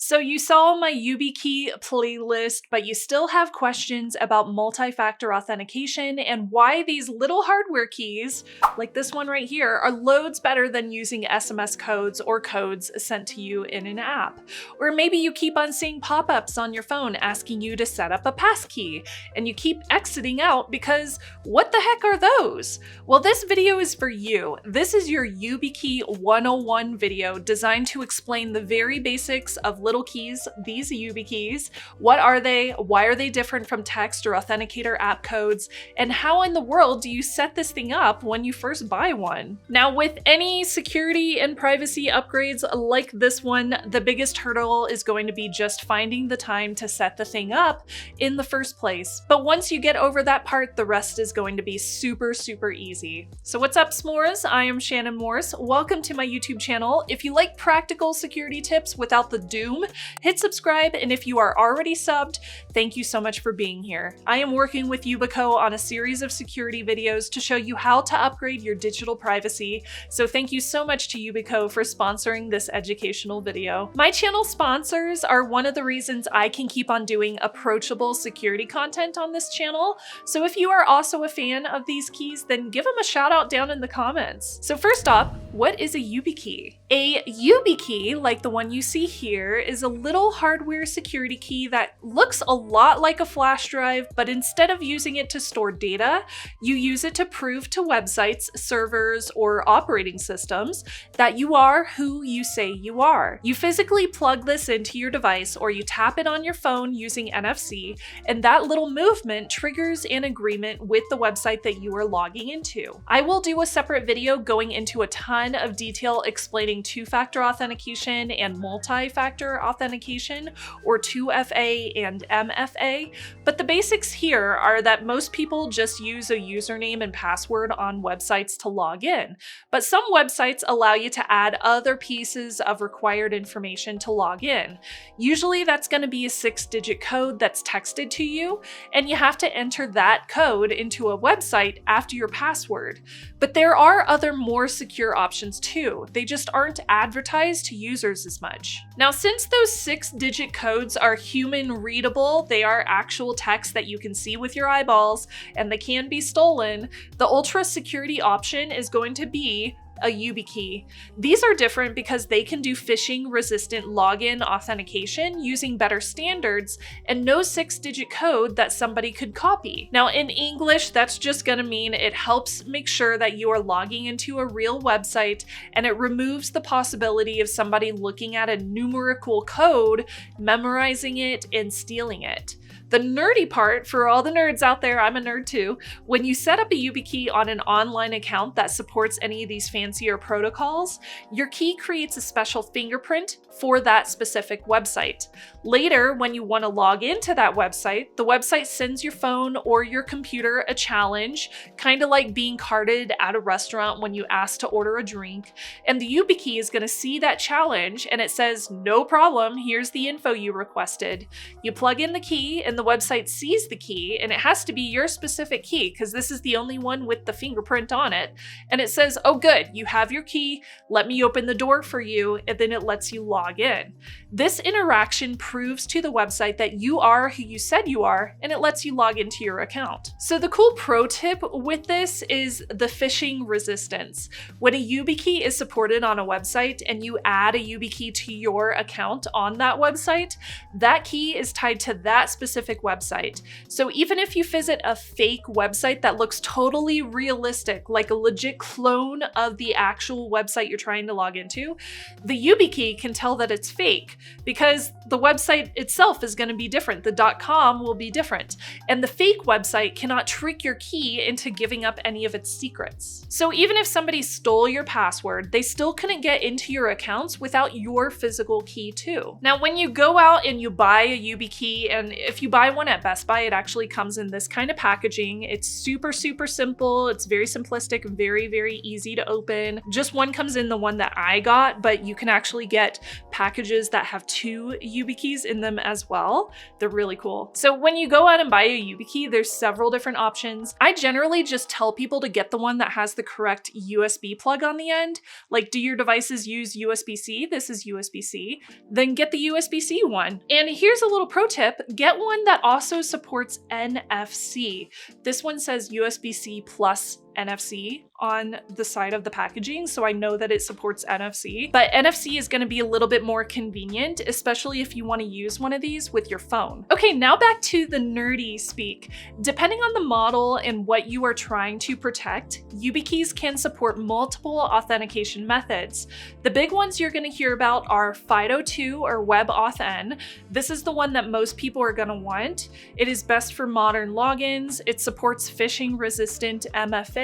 So you saw my YubiKey playlist, but you still have questions about multi-factor authentication and why these little hardware keys, like this one right here, are loads better than using SMS codes or codes sent to you in an app. Or maybe you keep on seeing pop-ups on your phone asking you to set up a passkey, and you keep exiting out because what the heck are those? Well, this video is for you. This is your YubiKey 101 video designed to explain the very basics of little keys, these YubiKeys. What are they? Why are they different from text or authenticator app codes? And how in the world do you set this thing up when you first buy one? Now, with any security and privacy upgrades like this one, the biggest hurdle is going to be just finding the time to set the thing up in the first place. But once you get over that part, the rest is going to be super, super easy. So what's up, s'mores? I am Shannon Morse. Welcome to my YouTube channel. If you like practical security tips without the doom, hit subscribe, and if you are already subbed, thank you so much for being here. I am working with YubiKey on a series of security videos to show you how to upgrade your digital privacy, so thank you so much to YubiKey for sponsoring this educational video. My channel sponsors are one of the reasons I can keep on doing approachable security content on this channel, so if you are also a fan of these keys, then give them a shout out down in the comments. So first up, what is a YubiKey? A YubiKey, like the one you see here, is a little hardware security key that looks a lot like a flash drive, but instead of using it to store data, you use it to prove to websites, servers, or operating systems that you are who you say you are. You physically plug this into your device, or you tap it on your phone using NFC, and that little movement triggers an agreement with the website that you are logging into. I will do a separate video going into a ton of detail explaining two-factor authentication and multi-factor authentication, or 2FA and MFA, but the basics here are that most people just use a username and password on websites to log in, but some websites allow you to add other pieces of required information to log in. Usually that's going to be a 6-digit code that's texted to you, and you have to enter that code into a website after your password. But there are other more secure options too. They just aren't advertised to users as much. Now, since those 6-digit codes are human readable, they are actual text that you can see with your eyeballs, and they can be stolen, the ultra security option is going to be a YubiKey. These are different because they can do phishing resistant login authentication using better standards and no 6-digit code that somebody could copy. Now in English, that's just gonna mean it helps make sure that you are logging into a real website, and it removes the possibility of somebody looking at a numerical code, memorizing it, and stealing it. The nerdy part, for all the nerds out there, I'm a nerd too, when you set up a YubiKey on an online account that supports any of these fancier protocols, your key creates a special fingerprint for that specific website. Later, when you want to log into that website, the website sends your phone or your computer a challenge, kind of like being carded at a restaurant when you ask to order a drink, and the YubiKey is going to see that challenge and it says, no problem, here's the info you requested. You plug in the key and the website sees the key, and it has to be your specific key because this is the only one with the fingerprint on it, and it says, oh good, you have your key, let me open the door for you, and then it lets you log in. This interaction proves to the website that you are who you said you are, and it lets you log into your account. So the cool pro tip with this is the phishing resistance. When a YubiKey is supported on a website and you add a YubiKey to your account on that website, that key is tied to that specific website. So even if you visit a fake website that looks totally realistic, like a legit clone of the actual website you're trying to log into, the YubiKey can tell that it's fake because the website itself is going to be different. The .com will be different, and the fake website cannot trick your key into giving up any of its secrets. So even if somebody stole your password, they still couldn't get into your accounts without your physical key too. Now, when you go out and you buy a YubiKey, and if you buy buy one at Best Buy, it actually comes in this kind of packaging. It's super, super simple. It's very simplistic, very, very easy to open. Just one comes in the one that I got, but you can actually get packages that have 2 YubiKeys in them as well. They're really cool. So when you go out and buy a YubiKey, there's several different options. I generally just tell people to get the one that has the correct USB plug on the end. Like, do your devices use USB-C? This is USB-C. Then get the USB-C one. And here's a little pro tip, get one that also supports NFC. This one says USB-C plus NFC on the side of the packaging, so I know that it supports NFC. But NFC is going to be a little bit more convenient, especially if you want to use one of these with your phone. Okay, now back to the nerdy speak. Depending on the model and what you are trying to protect, YubiKeys can support multiple authentication methods. The big ones you're going to hear about are FIDO2 or WebAuthn. This is the one that most people are going to want. It is best for modern logins. It supports phishing resistant MFA.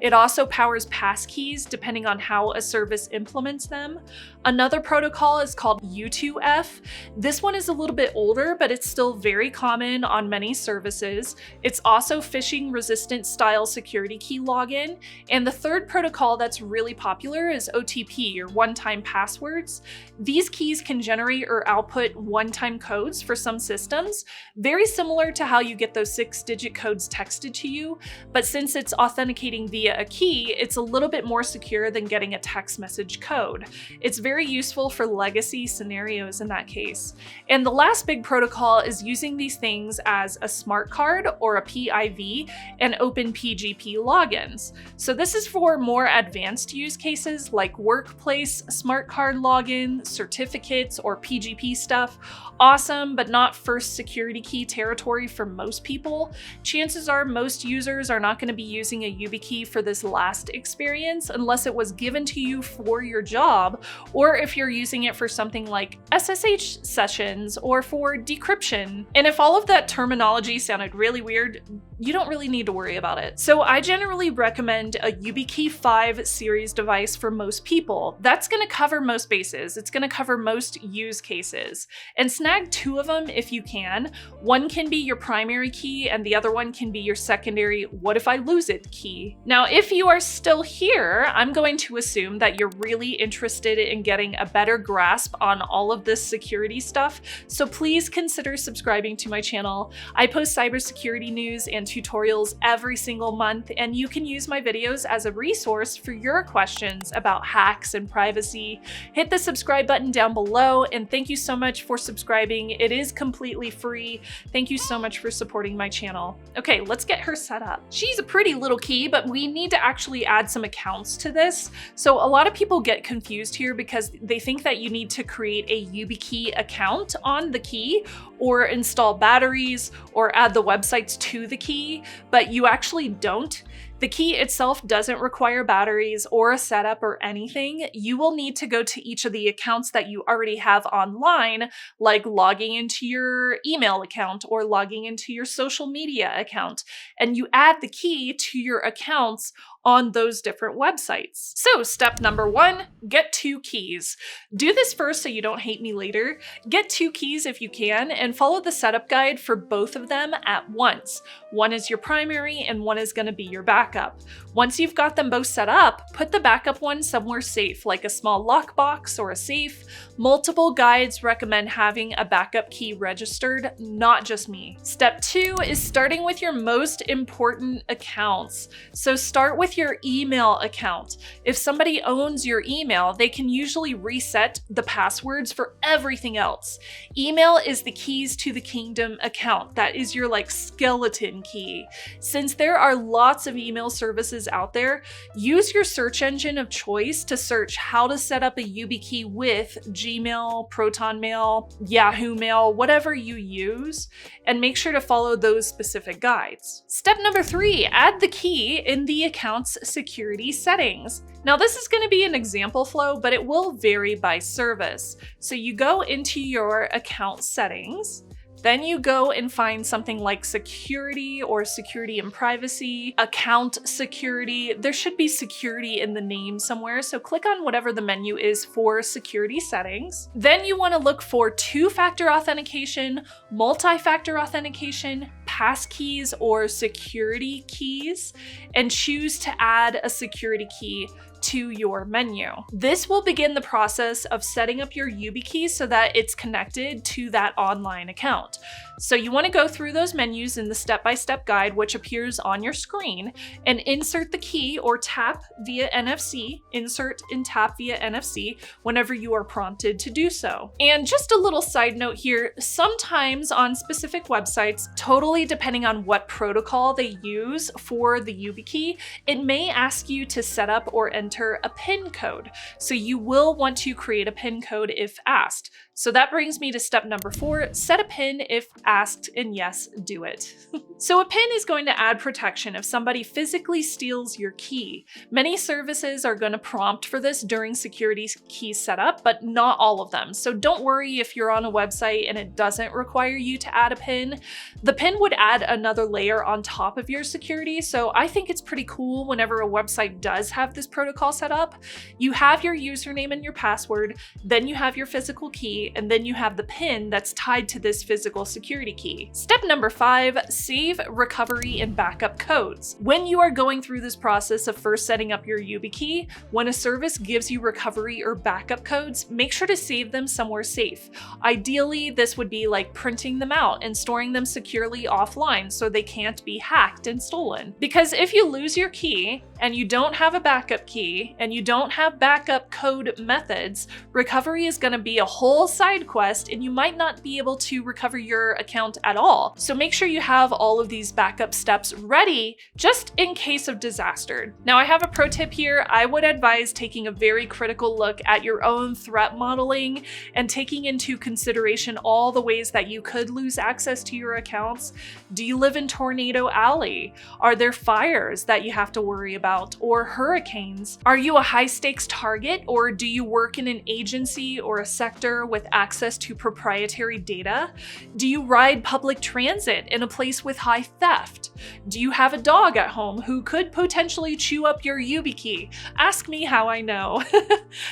It also powers Passkeys depending on how a service implements them. Another protocol is called U2F. This one is a little bit older, but it's still very common on many services. It's also phishing resistant style security key login. And the third protocol that's really popular is OTP, or one-time passwords. These keys can generate or output one-time codes for some systems, very similar to how you get those 6-digit codes texted to you, but since it's authenticating via a key, it's a little bit more secure than getting a text message code. It's very useful for legacy scenarios in that case. And the last big protocol is using these things as a smart card or a PIV and open PGP logins. So this is for more advanced use cases like workplace smart card login, certificates, or PGP stuff. Awesome, but not first security key territory for most people. Chances are most users are not going to be using a YubiKey for this last experience unless it was given to you for your job, or if you're using it for something like SSH sessions or for decryption. And if all of that terminology sounded really weird, you don't really need to worry about it. So I generally recommend a YubiKey 5 series device for most people. That's going to cover most bases. It's going to cover most use cases. And snag 2 of them if you can. One can be your primary key and the other one can be your secondary "what if I lose it" key. Now, if you are still here, I'm going to assume that you're really interested in getting a better grasp on all of this security stuff. So please consider subscribing to my channel. I post cybersecurity news and tutorials every single month, and you can use my videos as a resource for your questions about hacks and privacy. Hit the subscribe button down below, and thank you so much for subscribing. It is completely free. Thank you so much for supporting my channel. Okay, let's get her set up. She's a pretty little key, but we need to actually add some accounts to this. So a lot of people get confused here because they think that you need to create a YubiKey account on the key, or install batteries, or add the websites to the key, but you actually don't. The key itself doesn't require batteries or a setup or anything. You will need to go to each of the accounts that you already have online, like logging into your email account or logging into your social media account, and you add the key to your accounts on those different websites. So step number 1, get 2 keys. Do this first so you don't hate me later. Get 2 keys if you can, and follow the setup guide for both of them at once. One is your primary and one is going to be your backup. Once you've got them both set up, put the backup one somewhere safe, like a small lockbox or a safe. Multiple guides recommend having a backup key registered, not just me. Step 2 is starting with your most important accounts. So start with your email account. If somebody owns your email, they can usually reset the passwords for everything else. Email is the keys to the kingdom account. That is your skeleton key. Since there are lots of email services out there, use your search engine of choice to search how to set up a YubiKey with Gmail, Proton Mail, Yahoo Mail, whatever you use, and make sure to follow those specific guides. Step number 3, add the key in the account's security settings. Now this is going to be an example flow, but it will vary by service. So you go into your account settings, Then you go and find something like security or security and privacy, account security. There should be security in the name somewhere, so click on whatever the menu is for security settings. Then you want to look for two-factor authentication, multi-factor authentication, passkeys or security keys, and choose to add a security key to your menu. This will begin the process of setting up your YubiKey so that it's connected to that online account. So you want to go through those menus in the step-by-step guide, which appears on your screen, and insert the key or tap via NFC, insert and tap via NFC whenever you are prompted to do so. And just a little side note here, sometimes on specific websites, totally depending on what protocol they use for the YubiKey, it may ask you to set up or enter a PIN code. So you will want to create a PIN code if asked. So that brings me to step number 4, set a PIN if asked, and yes, do it. So a PIN is going to add protection if somebody physically steals your key. Many services are going to prompt for this during security key setup, but not all of them. So don't worry if you're on a website and it doesn't require you to add a PIN. The PIN would add another layer on top of your security, so I think it's pretty cool whenever a website does have this protocol set up. You have your username and your password, then you have your physical key, and then you have the PIN that's tied to this physical security key. Step number 5, save, recovery, and backup codes. When you are going through this process of first setting up your YubiKey, when a service gives you recovery or backup codes, make sure to save them somewhere safe. Ideally, this would be like printing them out and storing them securely offline so they can't be hacked and stolen. Because if you lose your key and you don't have a backup key and you don't have backup code methods, recovery is going to be a whole side quest and you might not be able to recover your account at all. So make sure you have all of these backup steps ready just in case of disaster. Now I have a pro tip here. I would advise taking a very critical look at your own threat modeling and taking into consideration all the ways that you could lose access to your accounts. Do you live in Tornado Alley? Are there fires that you have to worry about, or hurricanes? Are you a high stakes target, or do you work in an agency or a sector with access to proprietary data? Do you ride public transit in a place with high theft? Do you have a dog at home who could potentially chew up your YubiKey? Ask me how I know.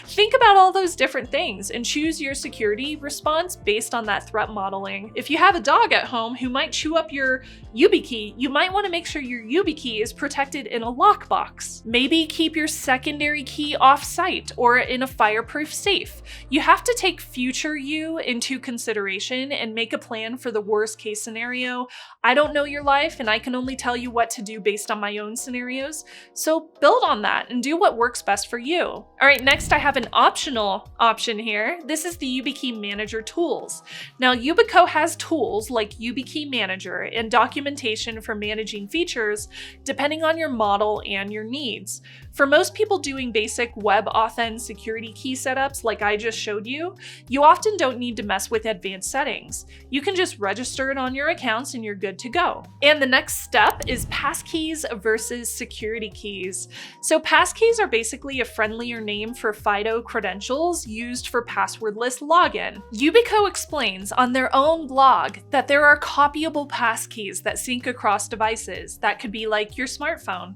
Think about all those different things and choose your security response based on that threat modeling. If you have a dog at home who might chew up your YubiKey, you might want to make sure your YubiKey is protected in a lockbox. Maybe keep your secondary key off-site or in a fireproof safe. You have to take future you into consideration and make a plan for the worst case scenario. I don't know your life and I can only tell you what to do based on my own scenarios, so build on that and do what works best for you. All right, next I have an optional option here. This is the YubiKey Manager tools. Now Yubico has tools like YubiKey Manager and documentation for managing features depending on your model and your needs. For most people doing basic WebAuthn security key setups like I just showed you, you often don't need to mess with advanced settings. You can just register it on your accounts and you're good to go. And the next step is passkeys versus security keys. So passkeys are basically a friendlier name for FIDO credentials used for passwordless login. Yubico explains on their own blog that there are copyable passkeys that sync across devices. That could be like your smartphone.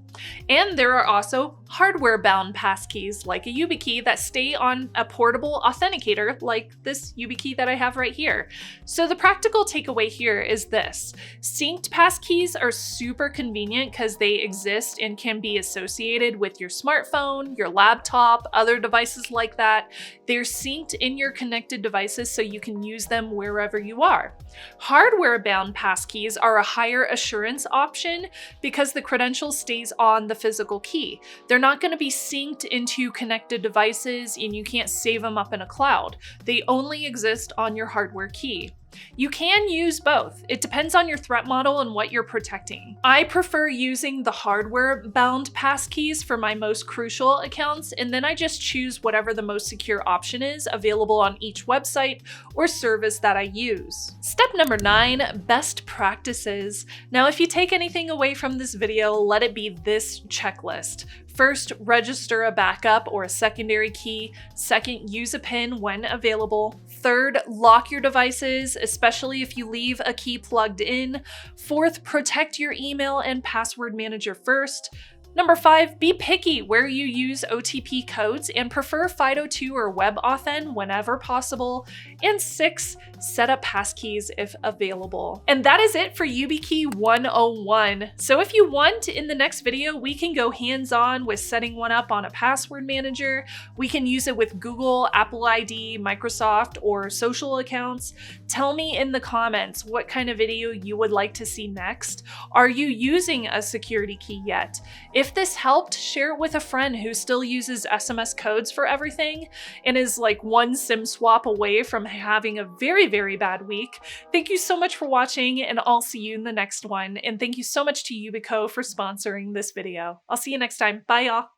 And there are also hardware-bound passkeys like a YubiKey that stay on a portable authenticator like this YubiKey that I have right here. So the practical takeaway here is this. Synced passkeys are super convenient because they exist and can be associated with your smartphone, your laptop, other devices like that. They're synced in your connected devices so you can use them wherever you are. Hardware-bound passkeys are a higher assurance option because the credential stays on the physical key. They're not going to be synced into connected devices and you can't save them up in a cloud. They only exist on your hardware key. You can use both. It depends on your threat model and what you're protecting. I prefer using the hardware-bound passkeys for my most crucial accounts, and then I just choose whatever the most secure option is available on each website or service that I use. Step number 9, best practices. Now, if you take anything away from this video, let it be this checklist. First, register a backup or a secondary key. Second, use a PIN when available. Third, lock your devices, especially if you leave a key plugged in. Fourth, protect your email and password manager first. Number 5, be picky where you use OTP codes and prefer FIDO2 or WebAuthn whenever possible. And 6, set up passkeys if available. And that is it for YubiKey 101. So if you want, in the next video, we can go hands-on with setting one up on a password manager. We can use it with Google, Apple ID, Microsoft, or social accounts. Tell me in the comments what kind of video you would like to see next. Are you using a security key yet? If this helped, share it with a friend who still uses SMS codes for everything and is like one SIM swap away from having a very, very bad week. Thank you so much for watching, and I'll see you in the next one. And thank you so much to YubiKey for sponsoring this video. I'll see you next time. Bye, y'all.